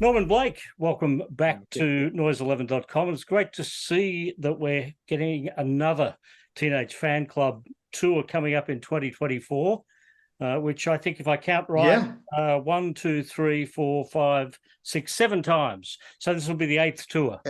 Norman Blake, welcome back to noise11.com. It's great to see that we're getting another Teenage Fan Club tour coming up in 2024, which I think, if I count right, 1, 2, 3, 4, 5, 6, 7 times. So this will be the 8th tour.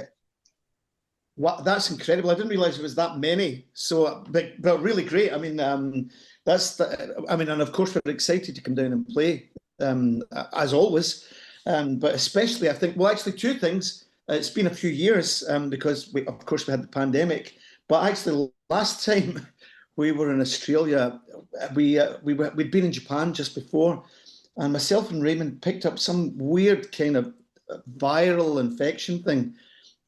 Wow, that's incredible. I didn't realise it was that many. So, but really great. I mean, and of course we're excited to come down and play, as always. But especially, I think, well, actually, two things. It's been a few years because, of course, we had the pandemic. But actually, last time we were in Australia, we'd been in Japan just before, and myself and Raymond picked up some weird kind of viral infection thing.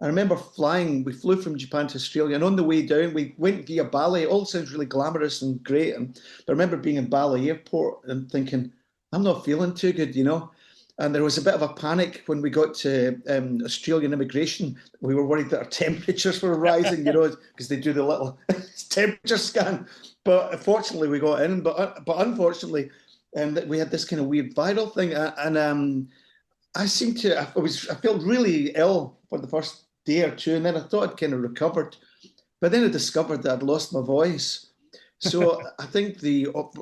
I remember we flew from Japan to Australia, and on the way down, we went via Bali. It all sounds really glamorous and great. But I remember being in Bali airport and thinking, I'm not feeling too good, you know. And there was a bit of a panic when we got to Australian immigration. We were worried that our temperatures were rising, you know, because they do the little temperature scan. But fortunately, we got in. But unfortunately, we had this kind of weird viral thing. And I felt really ill for the first day or two. And then I thought I'd kind of recovered. But then I discovered that I'd lost my voice. So I think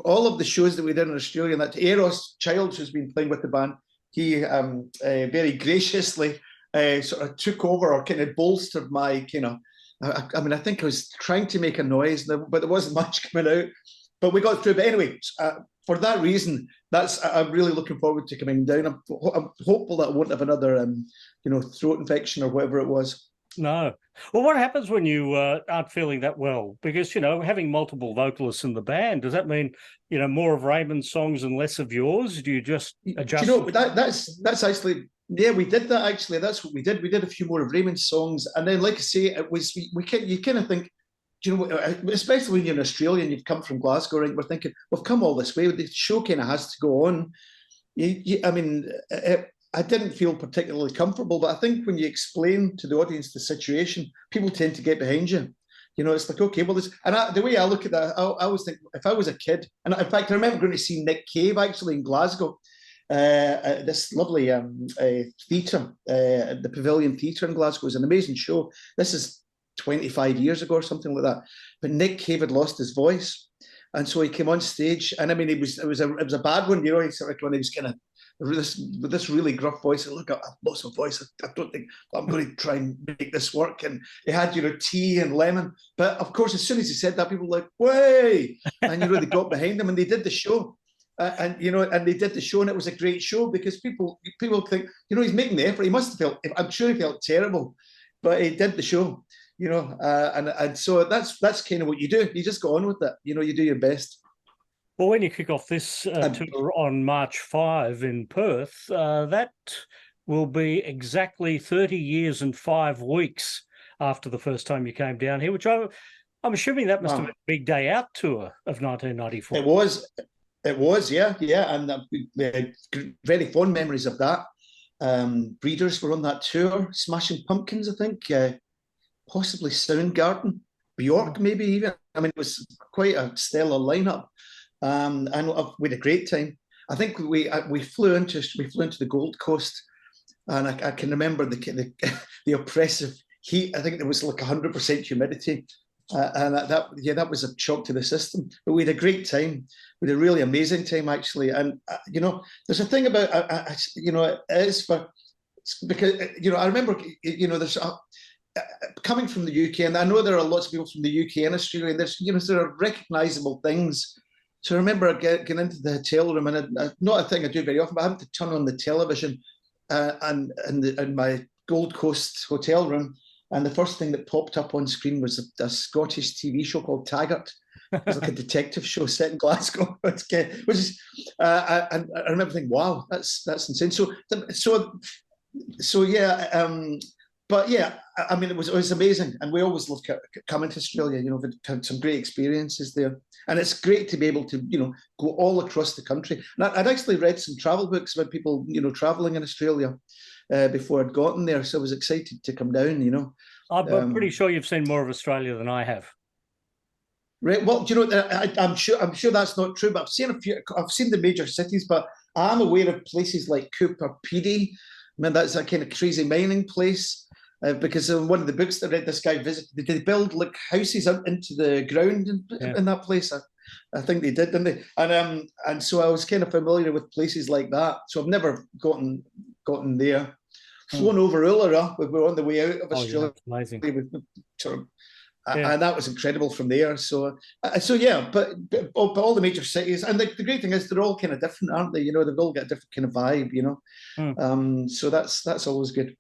all of the shows that we did in Australia, and that Eros Childs, who's been playing with the band, he very graciously sort of took over or kind of bolstered my kind of, I think I was trying to make a noise, but there wasn't much coming out. But we got through. But anyway, for that reason, I'm really looking forward to coming down. I'm hopeful that I won't have another, throat infection or whatever it was. No. Well, what happens when you aren't feeling that well? Because, having multiple vocalists in the band, does that mean, more of Raymond's songs and less of yours? Do you just adjust? That's actually, we did that actually. That's what we did. We did a few more of Raymond's songs. And then, like I say, it was, you kind of think, especially when you're in Australia and you've come from Glasgow, right? We're thinking, we've come all this way. The show kind of has to go on. I didn't feel particularly comfortable, but I think when you explain to the audience the situation, people tend to get behind you. It's like, okay, well, the way I look at that, I always think, if I was a kid, and in fact, I remember going to see Nick Cave actually in Glasgow, at this lovely theatre, the Pavilion Theatre in Glasgow. It was an amazing show. This is 25 years ago or something like that. But Nick Cave had lost his voice, and so he came on stage, and I mean, it was a bad one, he sort of when he was kind of with this really gruff voice. Look, I've lost my voice. I don't think I'm going to try and make this work. And he had, tea and lemon. But of course, as soon as he said that, people were like, "Way!" And they got behind him and they did the show. And they did the show, and it was a great show because people think, he's making the effort. He must have felt. I'm sure he felt terrible, but he did the show. And so that's kind of what you do. You just go on with it. You do your best. Well, when you kick off this tour on March 5 in Perth, that will be exactly 30 years and 5 weeks after the first time you came down here, which I'm assuming that must have been a big day out tour of 1994. It was, yeah. And we had very fond memories of that. Breeders were on that tour, Smashing Pumpkins, I think, possibly Soundgarden, Bjork maybe even. I mean, it was quite a stellar lineup. And we had a great time. I think we flew into the Gold Coast, and I can remember the oppressive heat. I think there was like 100% humidity, and that was a shock to the system. But we had a great time. We had a really amazing time actually. And there's a thing about it is because I remember there's coming from the UK, and I know there are lots of people from the UK and Australia. And there's there are recognisable things. So I remember getting into the hotel room, and not a thing I do very often, but I had to turn on the television in my Gold Coast hotel room, and the first thing that popped up on screen was a Scottish TV show called Taggart. It was like a detective show set in Glasgow, and I remember thinking, "Wow, that's insane." So yeah. But yeah, I mean, it was amazing, and we always love coming to Australia. We've had some great experiences there, and it's great to be able to go all across the country. And I'd actually read some travel books about people traveling in Australia before I'd gotten there, so I was excited to come down. I'm pretty sure you've seen more of Australia than I have. Right. Well, do you know, I'm sure that's not true, but I've seen the major cities, but I'm aware of places like Cooper Pedy. I mean, that's a kind of crazy mining place. Because in one of the books that I read, this guy visited, they build like houses out into the ground in that place. I think they did, didn't they? And so I was kind of familiar with places like that. So I've never gotten there. Flown over Uluru. We were on the way out of Australia. Yeah, amazing. And that was incredible from there. So yeah, but all the major cities, and the great thing is they're all kind of different, aren't they? You know, they've all got a different kind of vibe. You know, so that's always good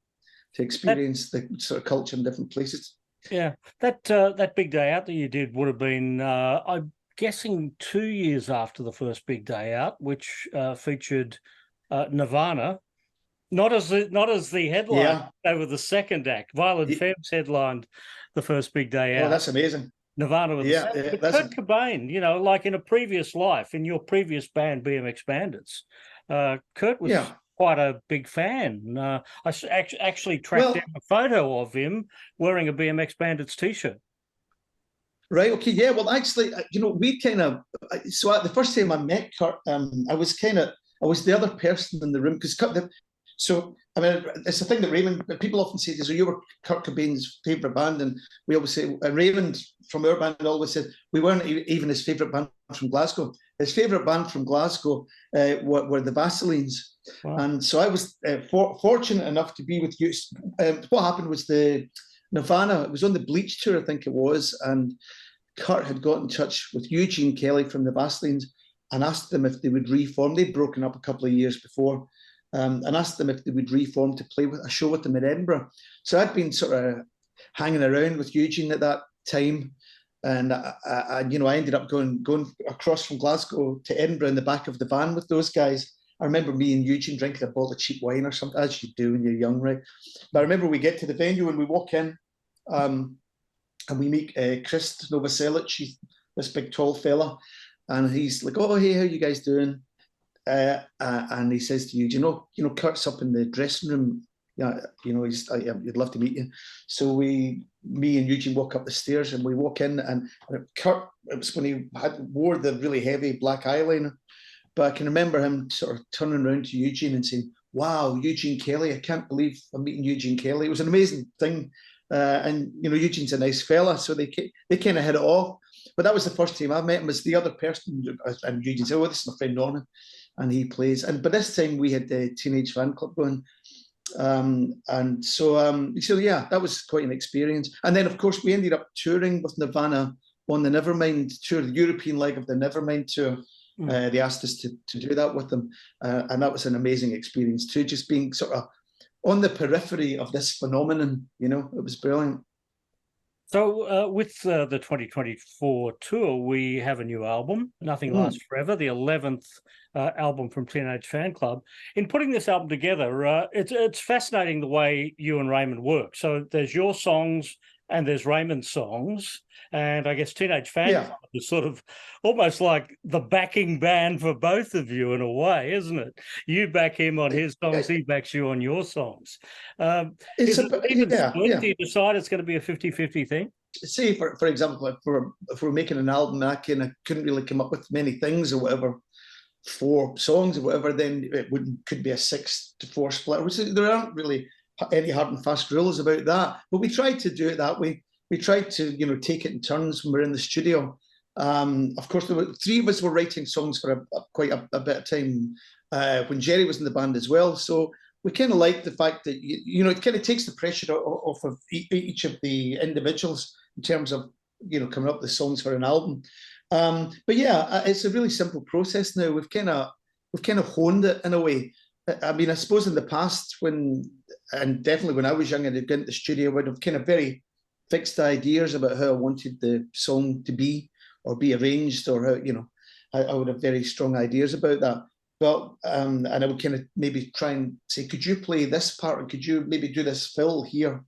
to experience the sort of culture in different places. Yeah, that big day out that you did would have been, I'm guessing, 2 years after the first big day out, which featured Nirvana. Not as the headline. Yeah. They were the second act. Violent Femmes headlined the first big day out. Oh, that's amazing. Nirvana was the second. But Kurt Cobain, you know, like in a previous life, in your previous band, BMX Bandits, Kurt was quite a big fan. I actually tracked down a photo of him wearing a BMX Bandits t-shirt. Right. Okay. Yeah. Well, actually, you know, we kind of. So the first time I met Kurt, I was the other person in the room because Kurt. So, I mean, it's a thing that Raymond, people often say, so you were Kurt Cobain's favourite band, and we always say, and Raymond from our band always said, we weren't even his favourite band from Glasgow. His favourite band from Glasgow were the Vaselines. Wow. And so I was fortunate enough to be with you. What happened was the Nirvana, it was on the Bleach tour, I think it was, and Kurt had got in touch with Eugene Kelly from the Vaselines and asked them if they would reform. They'd broken up a couple of years before. And asked them if they would reform to play with a show with them in Edinburgh. So I'd been sort of hanging around with Eugene at that time, and I ended up going across from Glasgow to Edinburgh in the back of the van with those guys. I remember me and Eugene drinking a bottle of cheap wine or something, as you do when you're young, right? But I remember we get to the venue and we walk in, and we meet Chris Novoselic, this big tall fella, and he's like, "Oh, hey, how you guys doing?" And he says to you, you know, Kurt's up in the dressing room. Yeah, you know, he'd love to meet you. So me and Eugene walk up the stairs, and we walk in, and Kurt, it was when he wore the really heavy black eyeliner. But I can remember him sort of turning around to Eugene and saying, "Wow, Eugene Kelly! I can't believe I'm meeting Eugene Kelly." It was an amazing thing, and you know, Eugene's a nice fella, so they kind of hit it off. But that was the first time I met him as the other person, and Eugene said, "Oh, this is my friend Norman." And he plays, but this time we had the Teenage Fanclub going, and so yeah, that was quite an experience. And then of course we ended up touring with Nirvana on the Nevermind tour, the European leg of the Nevermind tour. They asked us to do that with them, and that was an amazing experience too. Just being sort of on the periphery of this phenomenon, you know, it was brilliant. So with the 2024 tour, we have a new album, Nothing Lasts Forever, the 11th album from Teenage Fanclub. In putting this album together, it's fascinating the way you and Raymond work. So there's your songs and there's Raymond's songs. And I guess Teenage Fanclub is sort of almost like the backing band for both of you in a way, isn't it? You back him on his songs, he backs you on your songs. Do you decide it's going to be a 50-50 thing? Say, for example, if we're making an album, I couldn't really come up with many things or whatever, 4 songs or whatever, then it could be a 6-4 split. Which there aren't really any hard and fast rules about that. But we tried to do it that way. We tried to, you know, take it in turns when we're in the studio. Of course, there were 3 of us were writing songs for quite a bit of time when Jerry was in the band as well. So we kind of liked the fact that, you know, it kind of takes the pressure off of each of the individuals in terms of, you know, coming up with the songs for an album. But yeah, it's a really simple process now. We've kind of honed it in a way. I mean, I suppose in the past and definitely when I was young and I'd go into the studio, I would have kind of very fixed ideas about how I wanted the song to be or be arranged, or how, you know, I would have very strong ideas about that. But and I would kind of maybe try and say, could you play this part, or could you maybe do this fill here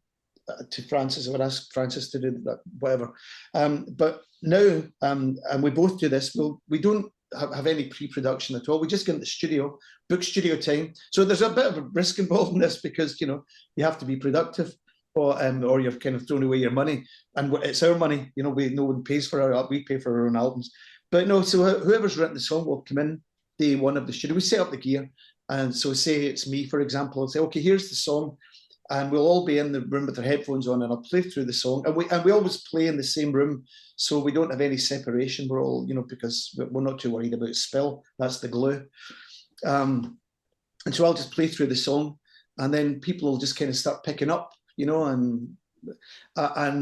to Francis? I would ask Francis to do that, whatever. But now, and we both do this, we don't have any pre-production at all. We just get in the studio, book studio time. So there's a bit of a risk involved in this because, you know, you have to be productive. or you've kind of thrown away your money, and it's our money. You know, no one pays for we pay for our own albums. But no, so whoever's written the song will come in day one of the studio. We set up the gear, and so say it's me, for example, I'll say, okay, here's the song, and we'll all be in the room with our headphones on, and I'll play through the song, and we always play in the same room, so we don't have any separation. We're all, you know, because we're not too worried about spill. That's the glue. And so I'll just play through the song, and then people will just kind of start picking up, you know, and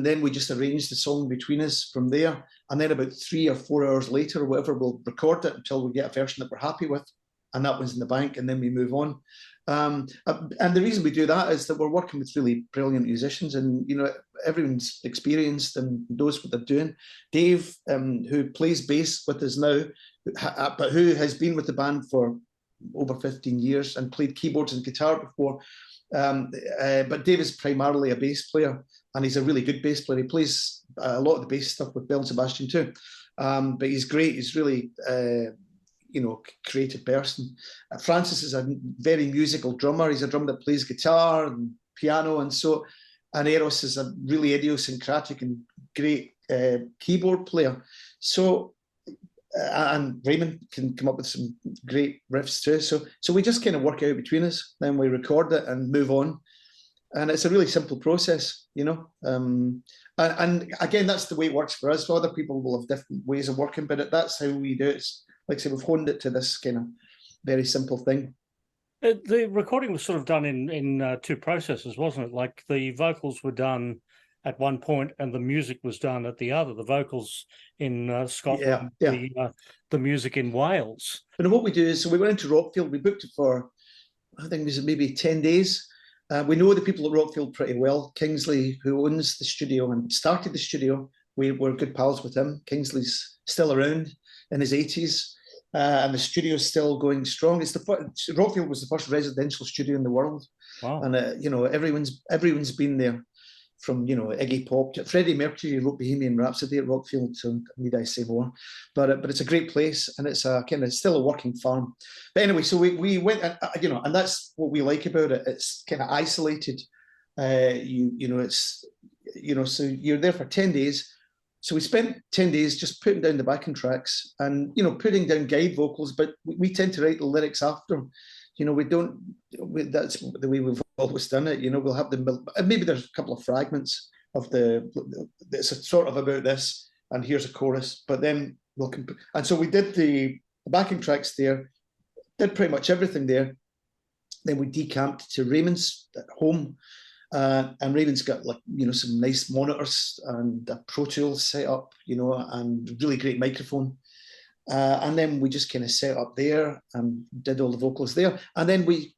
then we just arrange the song between us from there. And then about 3 or 4 hours later, or whatever, we'll record it until we get a version that we're happy with, and that one's in the bank, and then we move on. And the reason we do that is that we're working with really brilliant musicians, and you know, everyone's experienced and knows what they're doing. Dave, who plays bass with us now, but who has been with the band for over 15 years and played keyboards and guitar before. But Dave is primarily a bass player, and he's a really good bass player. He plays a lot of the bass stuff with Bill and Sebastian too. But he's great. He's really, you know, creative person. Francis is a very musical drummer. He's a drummer that plays guitar and piano, and Eros is a really idiosyncratic and great keyboard player. So, and Raymond can come up with some great riffs too. So we just kind of work out between us, then we record it and move on. And it's a really simple process, you know. And again, that's the way it works for us. So other people will have different ways of working, but that's how we do it. It's, like I say, we've honed it to this kind of very simple thing. The recording was sort of done in two processes, wasn't it? Like the vocals were done at one point and the music was done at the other. The vocals in Scotland, the music in Wales. And what we do is, so we went into Rockfield. We booked it for, I think it was maybe 10 days. We know the people at Rockfield pretty well. Kingsley, who owns the studio and started the studio, we're good pals with him. Kingsley's still around in his 80s, and the studio's still going strong. Rockfield was the first residential studio in the world. Wow. And you know, everyone's been there, from, you know, Iggy Pop to Freddie Mercury wrote Bohemian Rhapsody at Rockfield, so need I say more? But it's a great place, and it's a kind of still a working farm. But anyway, so we went, and you know, and that's what we like about it. It's kind of isolated. You know, it's, you know, so you're there for 10 days. So we spent 10 days just putting down the backing tracks and, you know, putting down guide vocals, but we tend to write the lyrics after. You know, that's the way we've always done it. You know, we'll have maybe there's a couple of fragments of it's sort of about this, and here's a chorus, but then and so we did the backing tracks there, did pretty much everything there. Then we decamped to Raymond's home, and Raymond's got, like, you know, some nice monitors and a Pro Tools set up, you know, and really great microphone. And then we just kind of set up there and did all the vocals there. And then we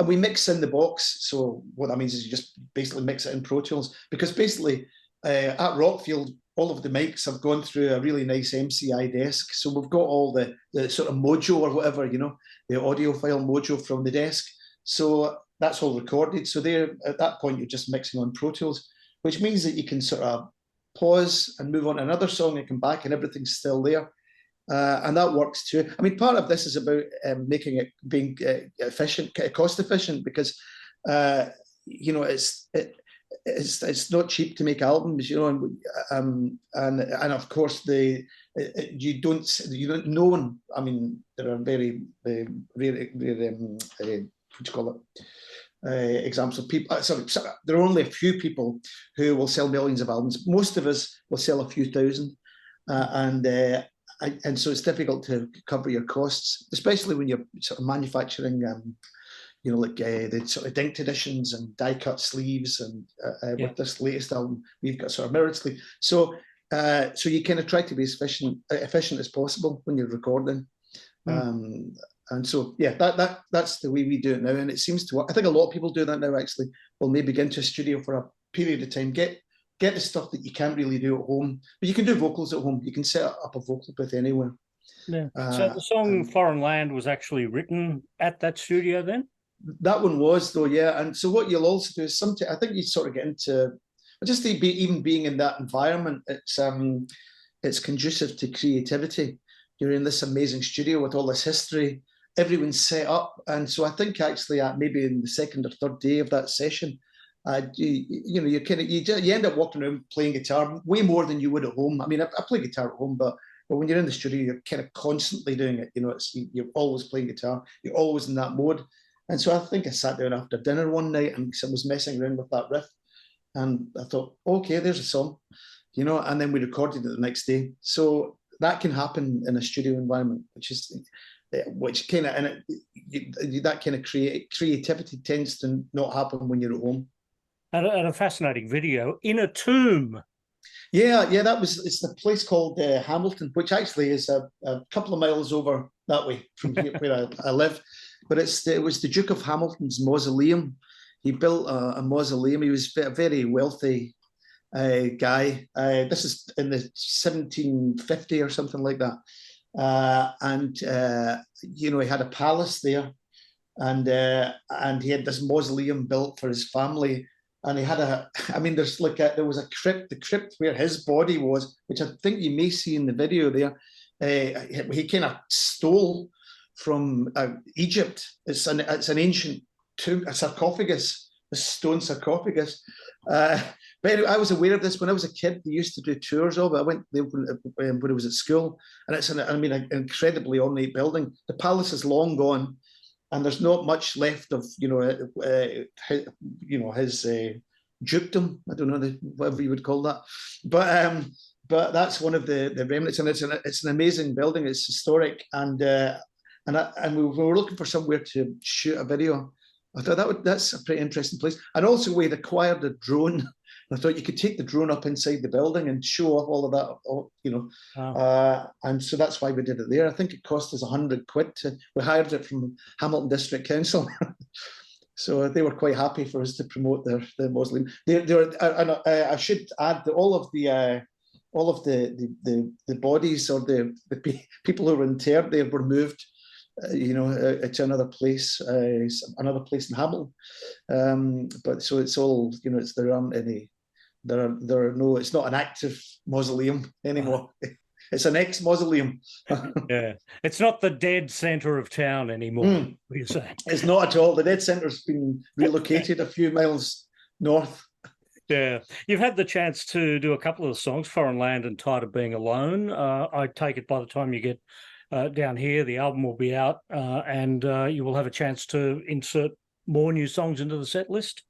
mix in the box. So what that means is you just basically mix it in Pro Tools, because basically at Rockfield, all of the mics have gone through a really nice MCI desk. So we've got all the sort of mojo or whatever, you know, the audiophile mojo from the desk. So that's all recorded. So there, at that point, you're just mixing on Pro Tools, which means that you can sort of pause and move on to another song and come back and everything's still there. And that works too. I mean, part of this is about making it being efficient, cost efficient, because you know, it's not cheap to make albums, you know, and of course you don't no one. I mean, there are very rare what do you call it? Examples of people. Sorry, there are only a few people who will sell millions of albums. Most of us will sell a few thousand, and so it's difficult to cover your costs, especially when you're sort of manufacturing, you know, like the sort of dinked editions and die-cut sleeves, and with this latest album, we've got sort of mirrored sleeve. So you kind of try to be as efficient as possible when you're recording. And so, yeah, that's the way we do it now, and it seems to work. I think a lot of people do that now, actually. Will maybe get into a studio for a period of time, get the stuff that you can't really do at home, but you can do vocals at home. You can set up a vocal booth anywhere. Yeah. So the song Foreign Land was actually written at that studio then? That one was, though, yeah. And so what you'll also do is sometimes, I think you sort of get into, just even being in that environment, it's conducive to creativity. You're in this amazing studio with all this history, everyone's set up. And so I think actually maybe in the second or third day of that session, You end up walking around playing guitar way more than you would at home. I mean, I play guitar at home, but when you're in the studio, you're kind of constantly doing it. You're always playing guitar. You're always in that mode. And so I think I sat down after dinner one night and I was messing around with that riff, and I thought, okay, there's a song, and then we recorded it the next day. So that can happen in a studio environment, that kind of creativity tends to not happen when you're at home. And a fascinating video in a tomb. Yeah, it's the place called Hamilton, which actually is a couple of miles over that way from here where I live. But it was the Duke of Hamilton's mausoleum. He built a mausoleum. He was a very wealthy guy. This is in the 1750 or something like that. He had a palace there, and he had this mausoleum built for his family. And he had there was a crypt, the crypt where his body was, which I think you may see in the video there. He kind of stole from Egypt. It's an ancient tomb, a sarcophagus, a stone sarcophagus. But anyway, I was aware of this when I was a kid. They used to do tours of it. I went there when I was at school, and it's an incredibly ornate building. The palace is long gone, and there's not much left of his dukedom. I don't know whatever you would call that, but that's one of the remnants, and it's an amazing building. It's historic, and we were looking for somewhere to shoot a video. I thought that's a pretty interesting place, and also we had acquired a drone. I thought you could take the drone up inside the building and show off all of that, Wow. and so that's why we did it there. I think it cost us £100. We hired it from Hamilton District Council, so they were quite happy for us to promote the mausoleum. I should add that all of the bodies or the people who were interred there were moved, to another place in Hamilton. But so it's all, it's not an active mausoleum anymore. It's an ex-mausoleum. Yeah, it's not the dead centre of town anymore. What are you saying? It's not at all. The dead centre's been relocated a few miles north. Yeah, you've had the chance to do a couple of the songs, Foreign Land and Tired of Being Alone. I take it by the time you get down here, the album will be out, and you will have a chance to insert more new songs into the set list.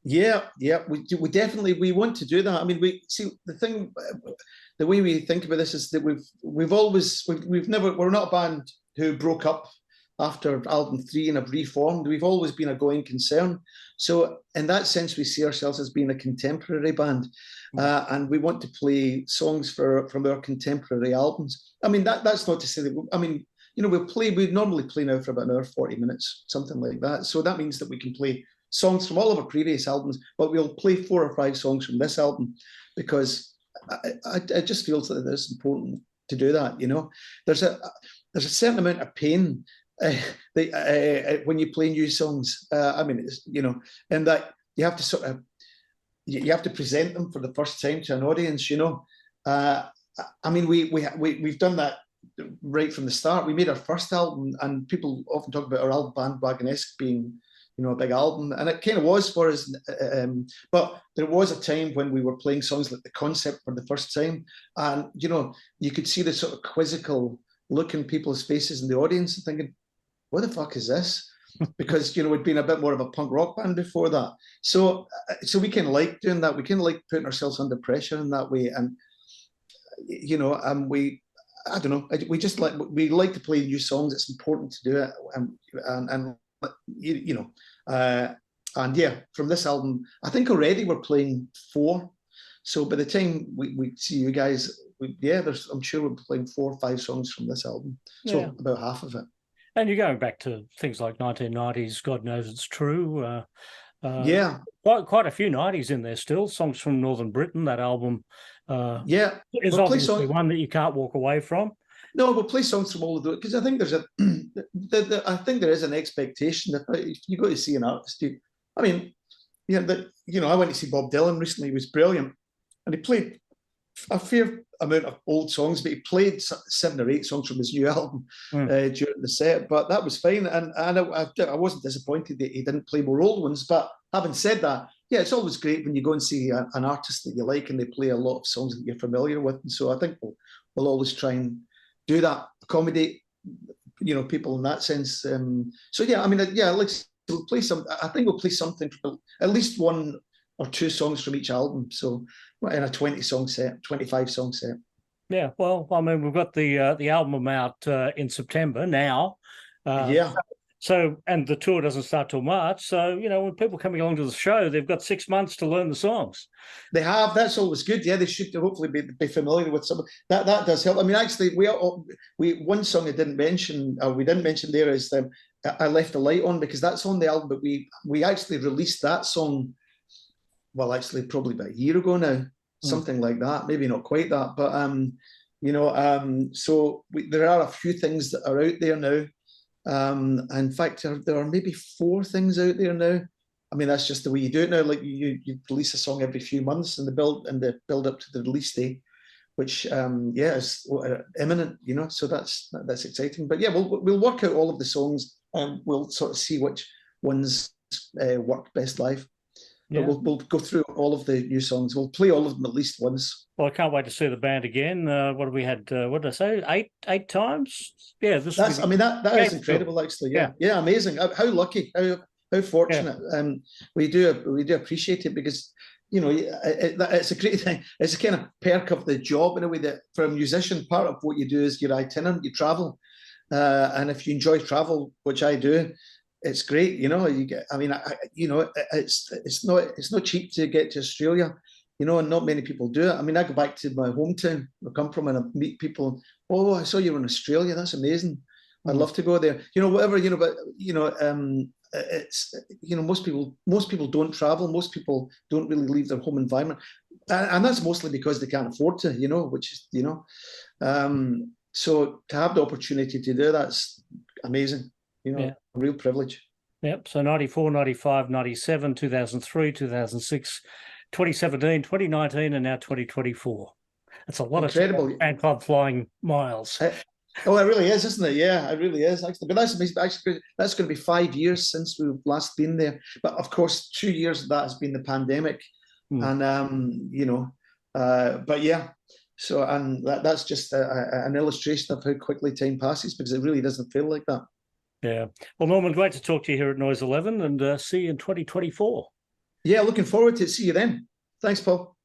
Yeah, we definitely want to do that. I mean, the way we think about this is that we're not a band who broke up after album 3 and have reformed. We've always been a going concern. So in that sense, we see ourselves as being a contemporary band, and we want to play songs from our contemporary albums. I mean, that's not to say that, we normally play now for about an hour, 40 minutes, something like that. So that means that we can play songs from all of our previous albums, but we'll play 4 or 5 songs from this album, because I just feel that it's important to do that. There's a certain amount of pain when you play new songs. And that you have to you have to present them for the first time to an audience. We've done that right from the start. We made our first album, and people often talk about our album Bandwagon-esque being, a big album, and it kind of was for us. But there was a time when we were playing songs like The Concept for the first time, and you could see the sort of quizzical look in people's faces in the audience, and thinking, "What the fuck is this?" Because we'd been a bit more of a punk rock band before that, so we kind of like doing that. We kind of like putting ourselves under pressure in that way, and I don't know. We like to play new songs. It's important to do it, and yeah, from this album, I think already we're playing 4. So by the time we see you guys, I'm sure we're playing 4 or 5 songs from this album. So about half of it. And you're going back to things like 1990s, God Knows It's True. Quite a few 90s in there still. Songs from Northern Britain, that album. Is obviously one that you can't walk away from. No, we'll play songs from all of those, because I think I think there is an expectation that if you go to see an artist, I went to see Bob Dylan recently. He was brilliant, and he played a fair amount of old songs, but he played 7 or 8 songs from his new album during the set. But that was fine, and I wasn't disappointed that he didn't play more old ones. But having said that, yeah, it's always great when you go and see an artist that you like and they play a lot of songs that you're familiar with. And so I think we'll always try and do that, accommodate, people in that sense. So yeah, I mean, yeah, we'll play some. I think we'll play something, at least one or two songs from each album. So in a 20-song set, 25-song set. Yeah, well, I mean, we've got the album out in September now. Yeah. So, and the tour doesn't start till March. So, when people coming along to the show, they've got 6 months to learn the songs. They have. That's always good. Yeah, they should hopefully be familiar with some. That does help. I mean, actually, we one song we didn't mention there is I Left the Light On, because that's on the album, but we actually released that song. Well, actually, probably about a year ago now, something like that. Maybe not quite that, but so there are a few things that are out there now. In fact, there are maybe 4 things out there now. I mean, that's just the way you do it now. Like you release a song every few months, and the build up to the release day, which is imminent. So that's exciting. But yeah, we'll work out all of the songs, and we'll sort of see which ones work best live. Yeah. But we'll go through all of the new songs. We'll play all of them at least once. Well, I can't wait to see the band again. What have we had? What did I say? Eight times? Yeah, that is incredible, actually. Yeah, amazing. How lucky, how fortunate. Yeah. We do appreciate it, because it's a great thing. It's a kind of perk of the job in a way, that for a musician, part of what you do is you're itinerant, you travel, and if you enjoy travel, which I do, it's great. You get. I mean, it's not cheap to get to Australia. And not many people do it. I mean, I go back to my hometown, I come from, and I meet people. Oh, I saw you were in Australia. That's amazing. I'd love to go there. Whatever. But it's most people don't travel. Most people don't really leave their home environment, and that's mostly because they can't afford to. Which is so to have the opportunity to do that's amazing. A real privilege. Yep. So 94, 95, 97, 2003, 2006. 2017, 2019, and now 2024. That's a lot of fan club flying miles. It really is, isn't it? Yeah, it really is, actually. But that's going to be 5 years since we've last been there. But of course, 2 years of that has been the pandemic, and but yeah. So, and that's just an illustration of how quickly time passes, because it really doesn't feel like that. Yeah. Well, Norman, great to talk to you here at Noise 11, and see you in 2024. Yeah, looking forward to it. See you then. Thanks, Paul.